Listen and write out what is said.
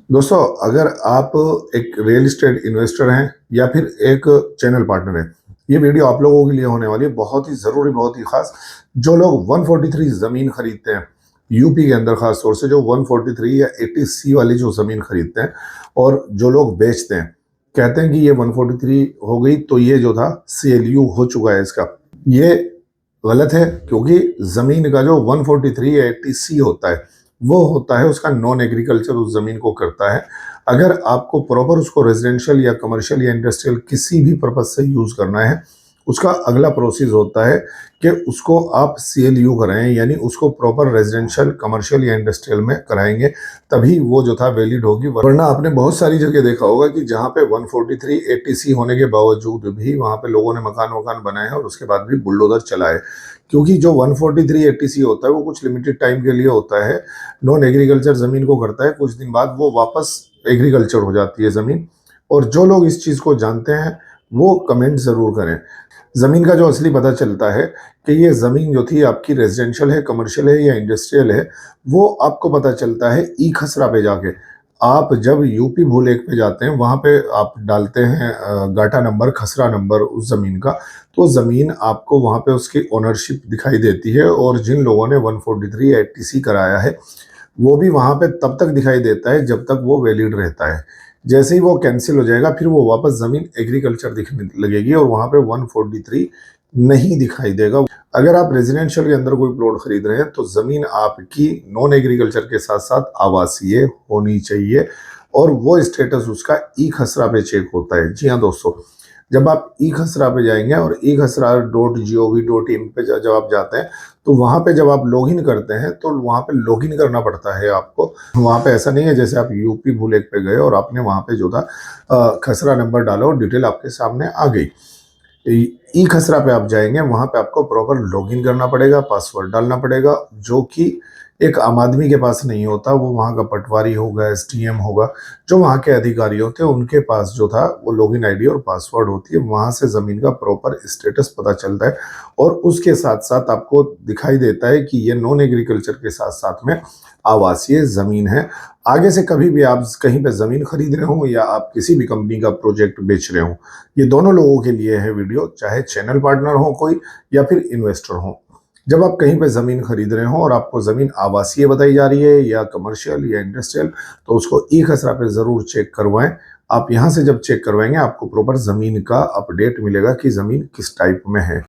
दोस्तों, अगर आप एक रियल एस्टेट इन्वेस्टर हैं या फिर एक चैनल पार्टनर हैं, ये वीडियो आप लोगों के लिए होने वाली है बहुत ही ज़रूरी, बहुत ही ख़ास। जो लोग 143 ज़मीन खरीदते हैं, यूपी के अंदर ख़ास तौर से जो 143 या 80C वाली जो ज़मीन खरीदते हैं और जो लोग बेचते हैं, कहते हैं कि ये 143 हो गई तो ये जो था CLU हो चुका है इसका। ये गलत है, क्योंकि ज़मीन का जो 143 या 80C होता है, वो होता है उसका नॉन एग्रीकल्चर, उस ज़मीन को करता है। अगर आपको प्रॉपर उसको रेजिडेंशियल या कमर्शियल या इंडस्ट्रियल किसी भी पर्पज़ से यूज़ करना है, उसका अगला प्रोसेस होता है कि उसको आप CLU कराएँ, यानी उसको प्रॉपर रेजिडेंशियल, कमर्शियल या इंडस्ट्रियल में कराएँगे, तभी वो जो था वैलिड होगी। वरना आपने बहुत सारी जगह देखा होगा कि जहाँ पे 143 80C होने के बावजूद भी वहाँ पे लोगों ने मकान-वकान बनाए हैं और उसके बाद भी बुलडोज़र चलाए। क्योंकि जो 143 80C होता है वो कुछ लिमिटेड टाइम के लिए होता है, नॉन एग्रीकल्चर ज़मीन को करता है, कुछ दिन बाद वो वापस एग्रीकल्चर हो जाती है ज़मीन। और जो लोग इस चीज़ को जानते हैं, वो कमेंट ज़रूर करें। ज़मीन का जो असली पता चलता है कि ये ज़मीन जो थी आपकी रेजिडेंशियल है, कमर्शियल है या इंडस्ट्रियल है, वो आपको पता चलता है ई-खसरा पे जाके। आप जब यूपी भूलेख पे जाते हैं, वहाँ पे आप डालते हैं गाटा नंबर, खसरा नंबर उस ज़मीन का, तो ज़मीन आपको वहाँ पे उसकी ओनरशिप दिखाई देती है। और जिन लोगों ने 143 80C कराया है, वो भी वहाँ पे तब तक दिखाई देता है जब तक वो वैलिड रहता है। जैसे ही वो कैंसिल हो जाएगा, फिर वो वापस ज़मीन एग्रीकल्चर दिखने लगेगी और वहाँ पे 143 नहीं दिखाई देगा। अगर आप रेजिडेंशियल के अंदर कोई प्लॉट खरीद रहे हैं, तो ज़मीन आपकी नॉन एग्रीकल्चर के साथ-साथ आवासीय होनी चाहिए और वो स्टेटस उसका ई-खसरा पे चेक होता है। जी हाँ दोस्तों, जब आप ई-खसरा पे जाएँगे और e-खसरा.gov.in पे जब आप जाते हैं, तो वहाँ पे जब आप लॉगिन करते हैं, तो वहाँ पे लॉगिन करना पड़ता है आपको। वहाँ पे ऐसा नहीं है जैसे आप यूपी भूलेख पे गए और आपने वहाँ पे जो था खसरा नंबर डाला और डिटेल आपके सामने आ गई। ई-खसरा पे आप जाएँगे, वहाँ पे आपको प्रॉपर लॉगिन करना पड़ेगा, पासवर्ड डालना पड़ेगा, जो कि एक आम आदमी के पास नहीं होता। वो वहाँ का पटवारी होगा, SDM होगा, जो वहाँ के अधिकारी होते हैं, उनके पास जो था वो लॉगिन आईडी और पासवर्ड होती है। वहाँ से ज़मीन का प्रॉपर स्टेटस पता चलता है और उसके साथ-साथ आपको दिखाई देता है कि ये नॉन एग्रीकल्चर के साथ-साथ में आवासीय ज़मीन है। आगे से कभी भी आप कहीं पे ज़मीन खरीद रहे हों या आप किसी भी कंपनी का प्रोजेक्ट बेच रहे हों, ये दोनों लोगों के लिए है वीडियो, चाहे चैनल पार्टनर हो कोई या फिर इन्वेस्टर हो। जब आप कहीं पे ज़मीन खरीद रहे हो और आपको ज़मीन आवासीय बताई जा रही है या कमर्शियल या इंडस्ट्रियल, तो उसको ई-खसरा पे ज़रूर चेक करवाएँ। आप यहाँ से जब चेक करवाएँगे, आपको प्रॉपर ज़मीन का अपडेट मिलेगा कि ज़मीन किस टाइप में है।